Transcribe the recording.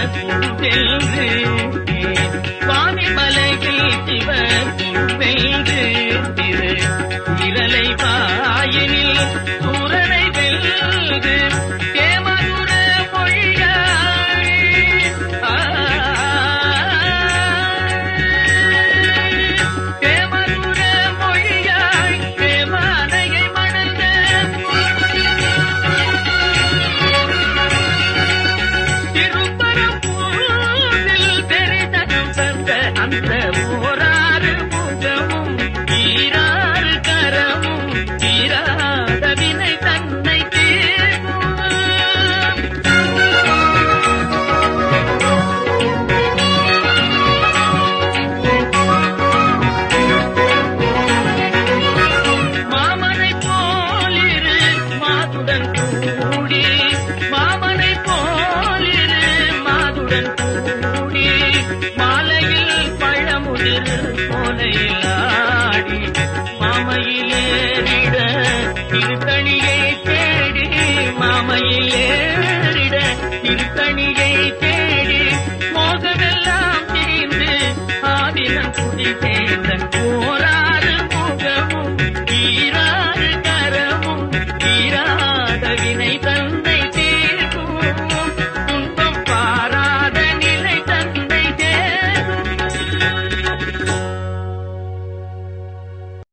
வென்று சுவாமிமலையில் சிவன் வென்று திரு விரலை வாயினில் சூரனை வெல்து தேமதுர மொழியாய் தேமதுர மொழியாய் தேவானையை மணந்த திருப்பரப்பூரில் தெரிதனம் தந்த அந்த ஓராறு முகமும் ஈராறு கரமும் தீராத வினை தன்னை தீர்க்கும். மாமனை போலிரு மாதுடன் கூடி மாமனை போலிரு மாதுடன்